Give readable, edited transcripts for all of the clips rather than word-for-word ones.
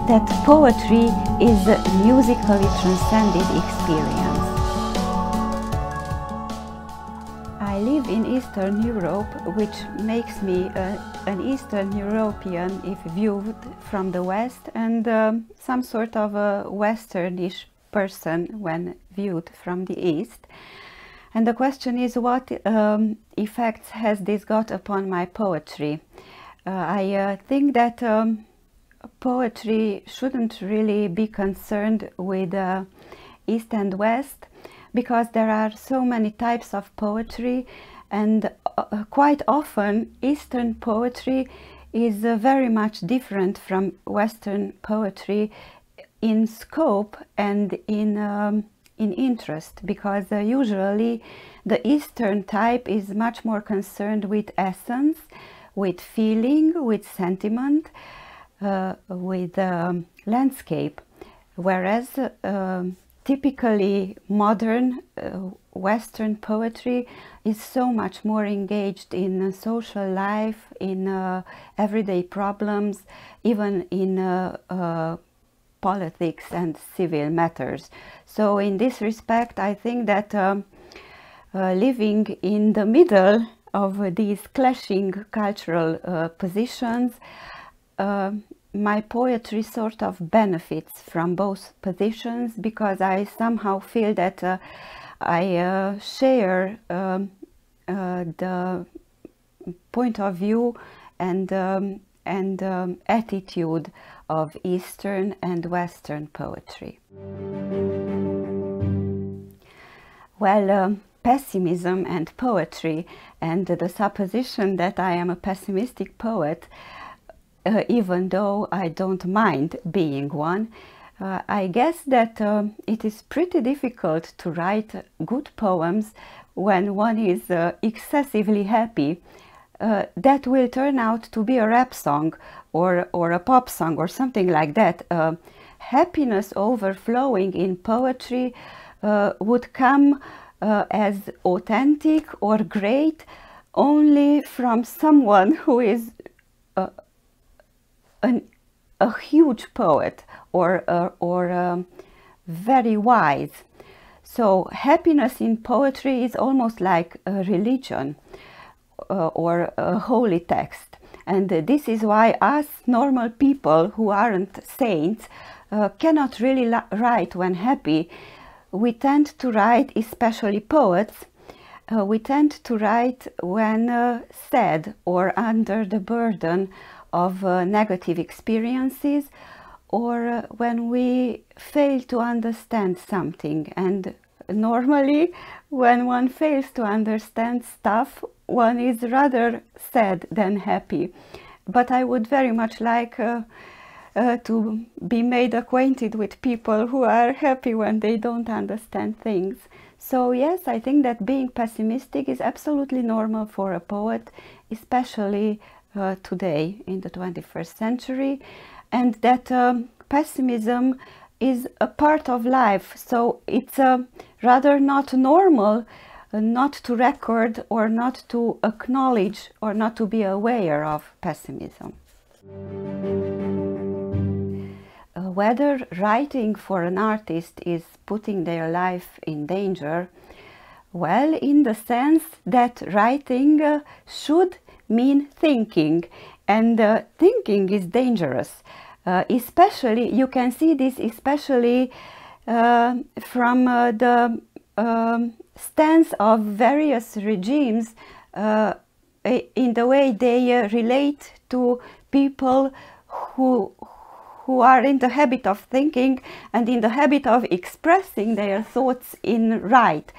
That poetry is a musically transcended experience. I live in Eastern Europe, which makes me an Eastern European if viewed from the West, and some sort of a Westernish person when viewed from the East. And the question is, what effects has this got upon my poetry? I think that poetry shouldn't really be concerned with East and West, because there are so many types of poetry, and quite often Eastern poetry is very much different from Western poetry in scope and in interest, because usually the Eastern type is much more concerned with essence, with feeling, with sentiment, with landscape, whereas typically modern Western poetry is so much more engaged in social life, in everyday problems, even in politics and civil matters. So in this respect, I think that living in the middle of these clashing cultural positions, my poetry sort of benefits from both positions, because I somehow feel that I share the point of view and attitude of Eastern and Western poetry. Well, pessimism and poetry, and the supposition that I am a pessimistic poet, even though I don't mind being one, I guess that it is pretty difficult to write good poems when one is excessively happy. That will turn out to be a rap song or a pop song or something like that. Happiness overflowing in poetry would come as authentic or great only from someone who is a huge poet or very wise. So happiness in poetry is almost like a religion or a holy text, and this is why us normal people who aren't saints cannot really write when happy. We tend to write, especially poets, we tend to write when sad or under the burden of negative experiences, or when we fail to understand something. And normally when one fails to understand stuff, one is rather sad than happy. But I would very much like to be made acquainted with people who are happy when they don't understand things. So yes, I think that being pessimistic is absolutely normal for a poet, especially today in the 21st century, and that pessimism is a part of life. So it's rather not normal not to record or not to acknowledge or not to be aware of pessimism. Whether writing for an artist is putting their life in danger, well, in the sense that writing should mean thinking, and thinking is dangerous. Especially, you can see this especially from the stance of various regimes in the way they relate to people who are in the habit of thinking and in the habit of expressing their thoughts in right.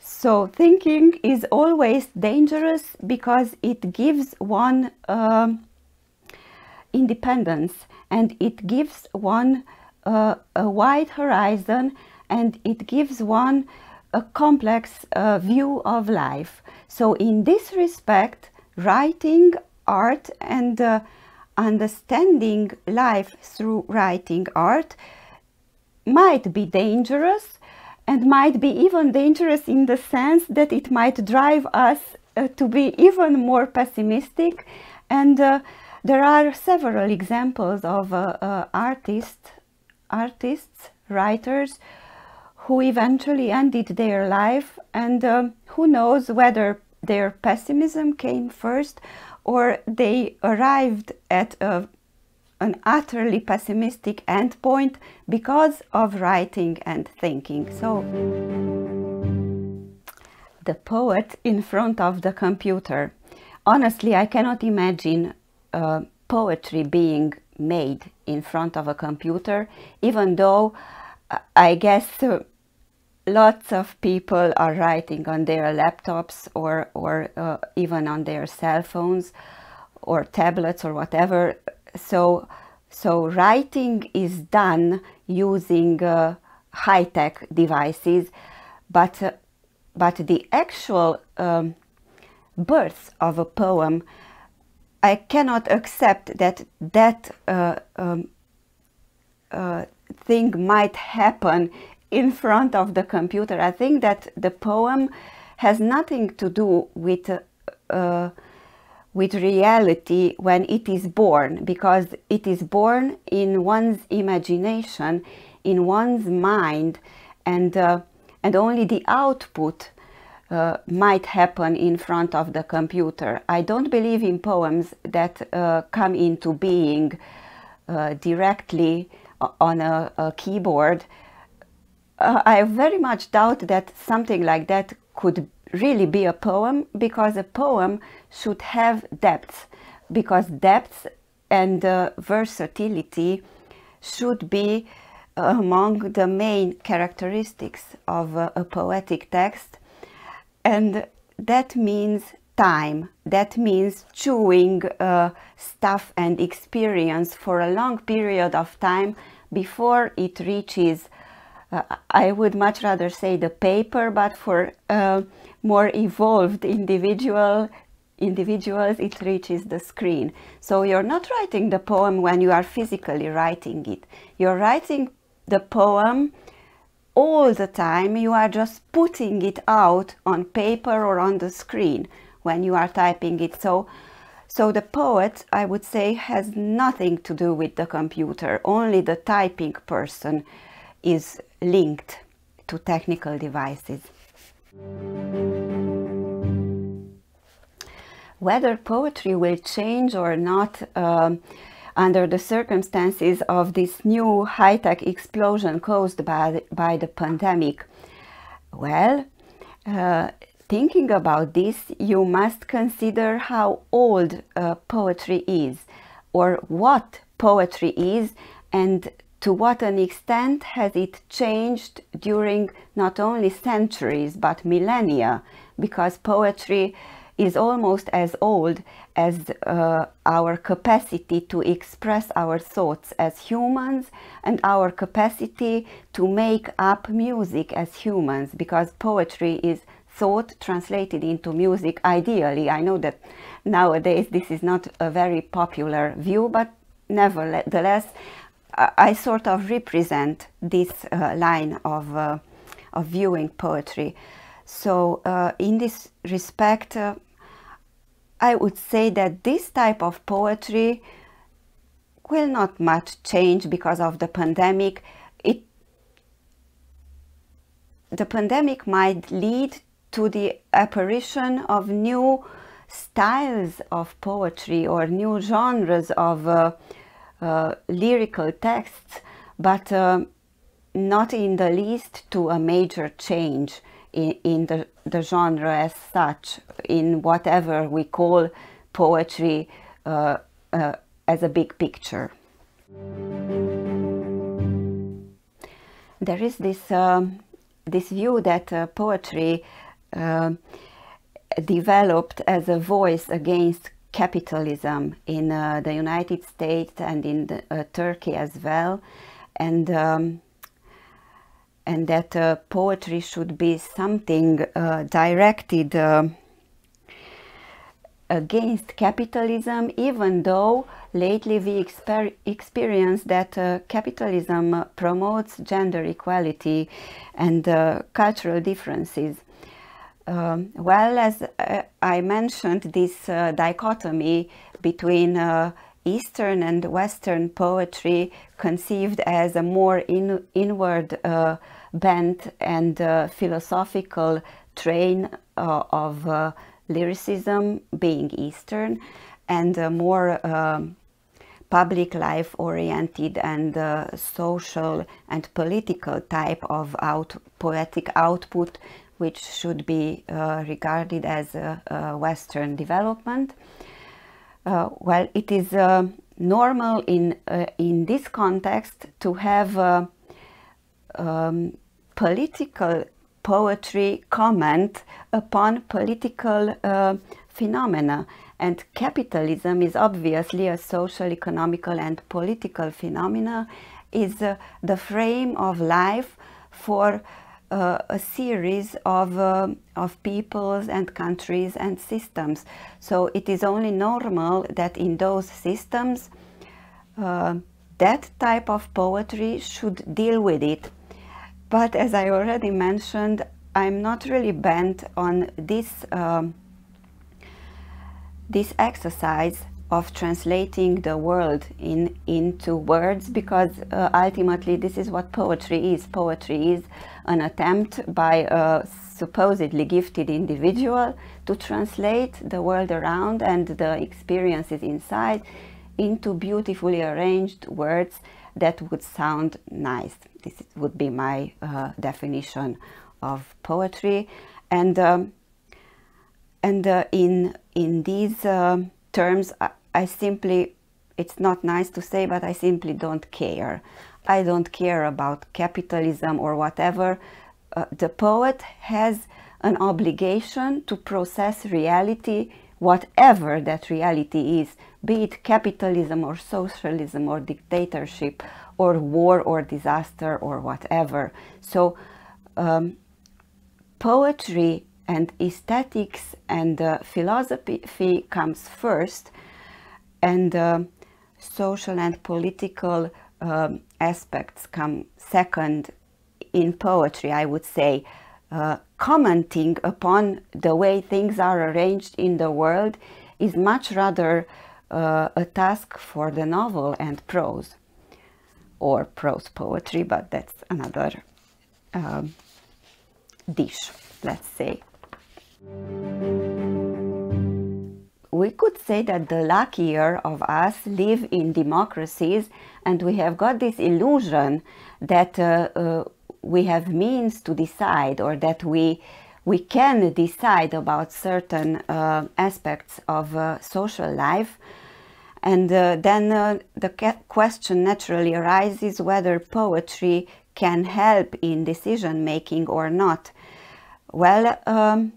So thinking is always dangerous because it gives one independence, and it gives one a wide horizon, and it gives one a complex view of life. So in this respect, writing, art, and understanding life through writing art might be dangerous, and might be even dangerous in the sense that it might drive us to be even more pessimistic. And there are several examples of artists, writers, who eventually ended their life, and who knows whether their pessimism came first or they arrived at an utterly pessimistic endpoint because of writing and thinking. So the poet in front of the computer. Honestly, I cannot imagine poetry being made in front of a computer, even though I guess lots of people are writing on their laptops or even on their cell phones or tablets or whatever. So writing is done using high-tech devices, but the actual birth of a poem, I cannot accept that thing might happen in front of the computer. I think that the poem has nothing to do with reality when it is born, because it is born in one's imagination, in one's mind, and only the output might happen in front of the computer. I don't believe in poems that come into being directly on a keyboard. I very much doubt that something like that could really be a poem, because a poem should have depth, because depth and versatility should be among the main characteristics of a poetic text. And that means time, that means chewing stuff and experience for a long period of time before it reaches, I would much rather say the paper, but for more evolved individuals, it reaches the screen. So you're not writing the poem when you are physically writing it. You're writing the poem all the time. You are just putting it out on paper or on the screen when you are typing it. So the poet, I would say, has nothing to do with the computer. Only the typing person is linked to technical devices. Whether poetry will change or not under the circumstances of this new high-tech explosion caused by the pandemic, well, thinking about this, you must consider how old poetry is, or what poetry is, and to what an extent has it changed during not only centuries but millennia, because poetry is almost as old as our capacity to express our thoughts as humans and our capacity to make up music as humans, because poetry is thought translated into music ideally. I know that nowadays this is not a very popular view, but nevertheless I sort of represent this line of viewing poetry. So in this respect, I would say that this type of poetry will not much change because of the pandemic. The pandemic might lead to the apparition of new styles of poetry or new genres of lyrical texts, but not in the least to a major change in the genre as such, in whatever we call poetry as a big picture. There is this view that poetry developed as a voice against capitalism in the United States and in Turkey as well, and that poetry should be something directed against capitalism, even though lately we experience that capitalism promotes gender equality and cultural differences. Well, as I mentioned, this dichotomy between Eastern and Western poetry, conceived as a more inward bent and philosophical train of lyricism being Eastern, and a more public life oriented and social and political type of poetic output, which should be regarded as a Western development. Well, it is normal in this context to have political poetry comment upon political phenomena, and capitalism is obviously a social, economical and political phenomena, is the frame of life for a series of peoples and countries and systems. So it is only normal that in those systems that type of poetry should deal with it. But as I already mentioned, I'm not really bent on this this exercise of translating the world into words, because ultimately this is what poetry is. Poetry is an attempt by a supposedly gifted individual to translate the world around and the experiences inside into beautifully arranged words that would sound nice. This would be my definition of poetry, and in these terms, I simply, it's not nice to say, but I simply don't care. I don't care about capitalism or whatever. The poet has an obligation to process reality, whatever that reality is, be it capitalism or socialism or dictatorship or war or disaster or whatever. So poetry and aesthetics and philosophy comes first, and social and political aspects come second in poetry, I would say. Commenting upon the way things are arranged in the world is much rather a task for the novel and prose, or prose poetry, but that's another dish, let's say. We could say that the luckier of us live in democracies, and we have got this illusion that we have means to decide, or that we can decide about certain aspects of social life. And then the question naturally arises whether poetry can help in decision making or not. Well,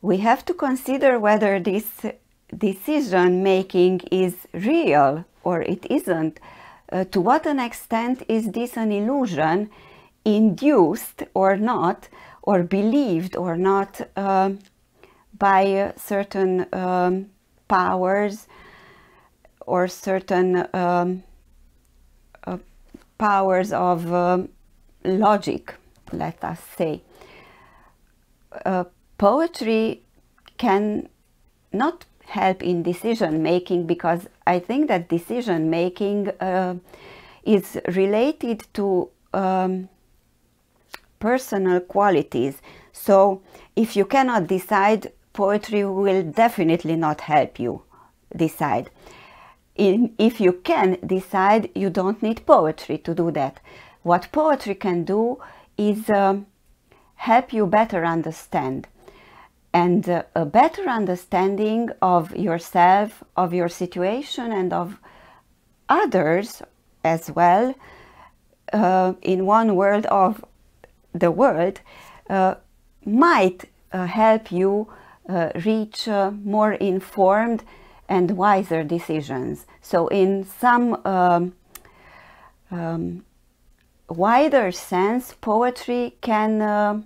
we have to consider whether this decision making is real or it isn't. To what an extent is this an illusion, induced or not, or believed or not by certain powers or certain powers of logic, let us say. Poetry can not help in decision making, because I think that decision making is related to personal qualities. So if you cannot decide, poetry will definitely not help you decide. If you can decide, you don't need poetry to do that. What poetry can do is help you better understand. And a better understanding of yourself, of your situation, and of others as well, in one world of the world, might help you reach more informed and wiser decisions. So in some wider sense, poetry can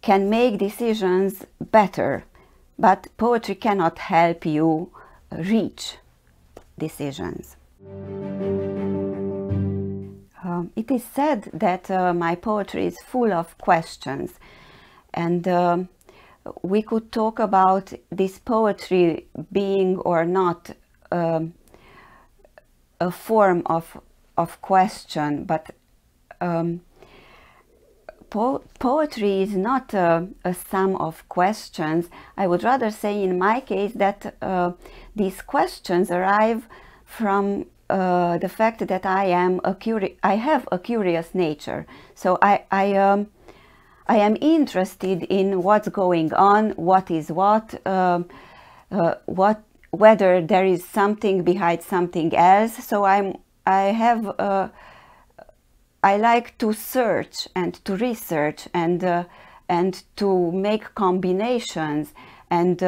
make decisions better, but poetry cannot help you reach decisions. It is said that my poetry is full of questions, and we could talk about this poetry being or not a form of question, but poetry is not a sum of questions. I would rather say in my case that these questions arrive from the fact that I have a curious nature. So I am interested in what's going on, what is whether there is something behind something else. So I like to search and to research and to make combinations and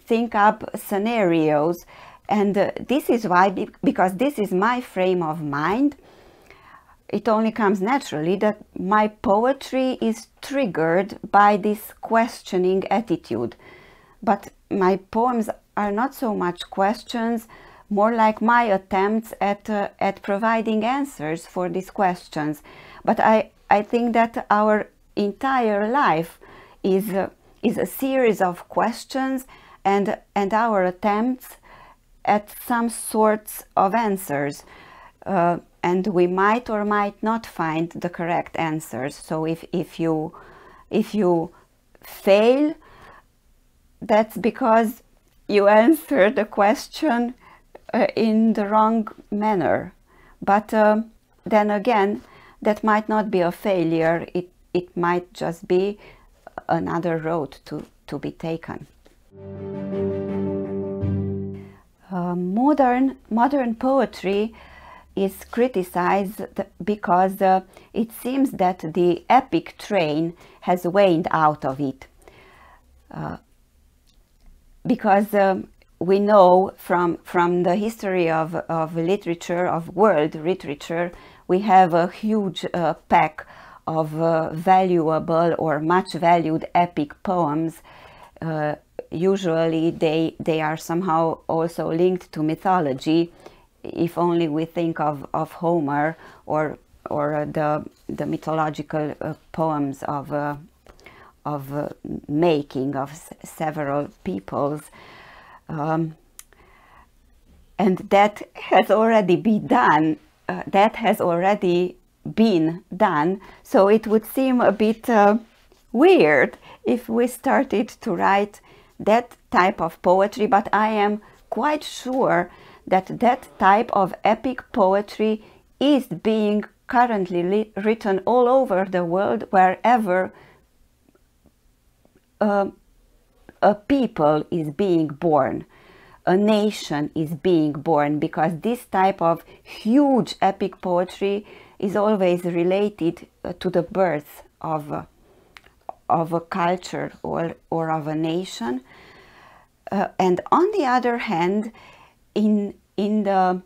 think up scenarios. And this is why, because this is my frame of mind, it only comes naturally that my poetry is triggered by this questioning attitude. But my poems are not so much questions, more like my attempts at providing answers for these questions. But I think that our entire life is a series of questions and our attempts at some sorts of answers. And we might or might not find the correct answers. So if you fail, that's because you answered the question in the wrong manner. But then again, that might not be a failure. It might just be another road to be taken. Modern poetry is criticized because it seems that the epic train has waned out of it. Because we know from the history of literature, of world literature, we have a huge pack of valuable or much valued epic poems. Usually they are somehow also linked to mythology, if only we think of Homer or the mythological poems of making of several peoples. And that has already been done. So it would seem a bit weird if we started to write that type of poetry, but I am quite sure that that type of epic poetry is being currently written all over the world, wherever a people is being born, a nation is being born, because this type of huge epic poetry is always related to the birth of a culture or of a nation. And on the other hand, in the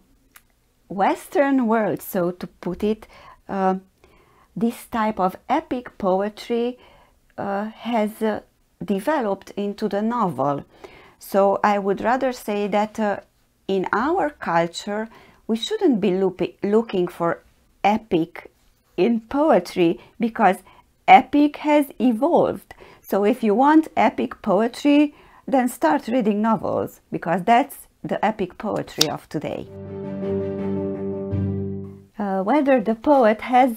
Western world, so to put it, this type of epic poetry has developed into the novel. So I would rather say that in our culture we shouldn't be looking for epic in poetry, because epic has evolved. So if you want epic poetry, then start reading novels, because that's the epic poetry of today. Whether the poet has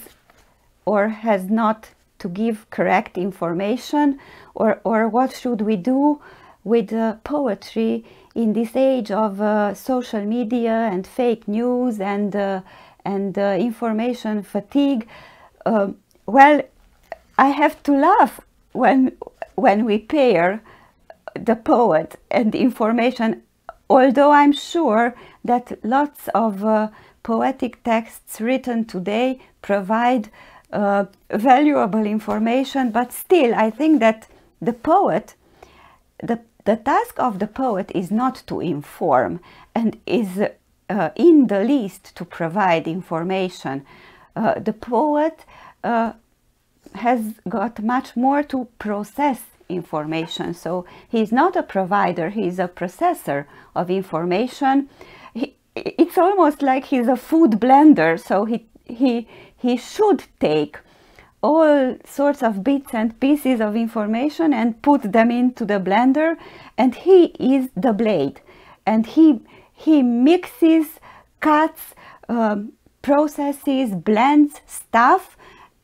or has not to give correct information, or what should we do with poetry in this age of social media and fake news and information fatigue, well, I have to laugh when we pair the poet and the information, although I'm sure that lots of poetic texts written today provide valuable information, but still I think that the poet, the task of the poet is not to inform and is in the least to provide information. The poet has got much more to process information, so he's not a provider, he's a processor of information. It's almost like he's a food blender, so he should take all sorts of bits and pieces of information and put them into the blender, and he is the blade, and he mixes, cuts, processes, blends stuff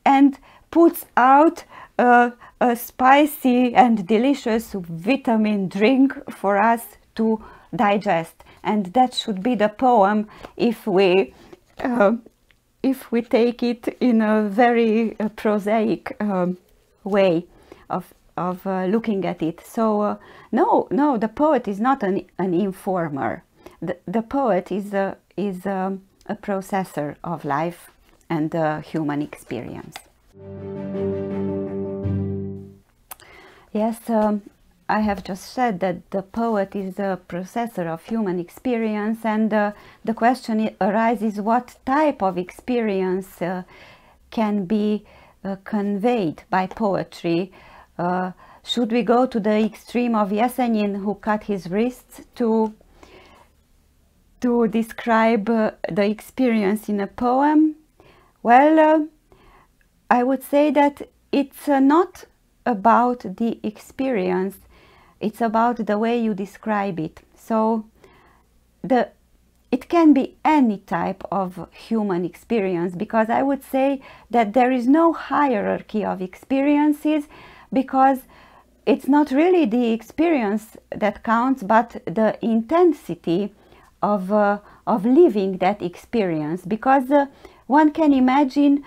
and puts out a spicy and delicious vitamin drink for us to digest. And that should be the poem if we take it in a very prosaic way of looking at it. So no, the poet is not an informer. The poet is a processor of life and human experience. Yes, I have just said that the poet is a processor of human experience, and the question arises, what type of experience can be conveyed by poetry? Should we go to the extreme of Yesenin, who cut his wrists, to describe the experience in a poem? Well, I would say that it's not about the experience, it's about the way you describe it. So it can be any type of human experience, because I would say that there is no hierarchy of experiences, because it's not really the experience that counts, but the intensity of living that experience. Because one can imagine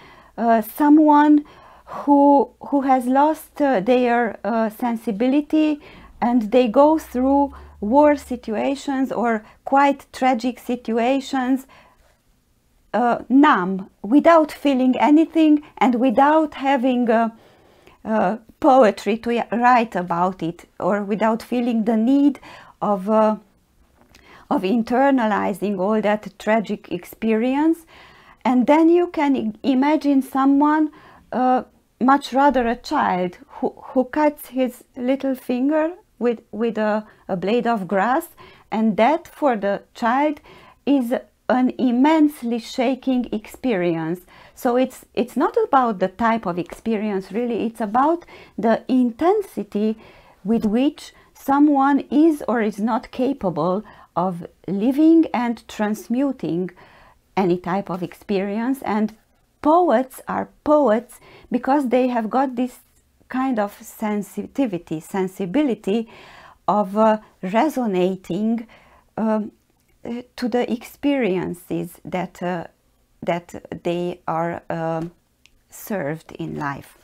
someone who has lost their sensibility, and they go through war situations or quite tragic situations numb, without feeling anything and without having poetry to write about it, or without feeling the need of internalizing all that tragic experience. And then you can imagine someone, much rather a child, who cuts his little finger with a blade of grass, and that for the child is an immensely shaking experience. So it's not about the type of experience, really, it's about the intensity with which someone is or is not capable of living and transmuting any type of experience. And poets are poets because they have got this kind of sensibility of resonating to the experiences that they are served in life.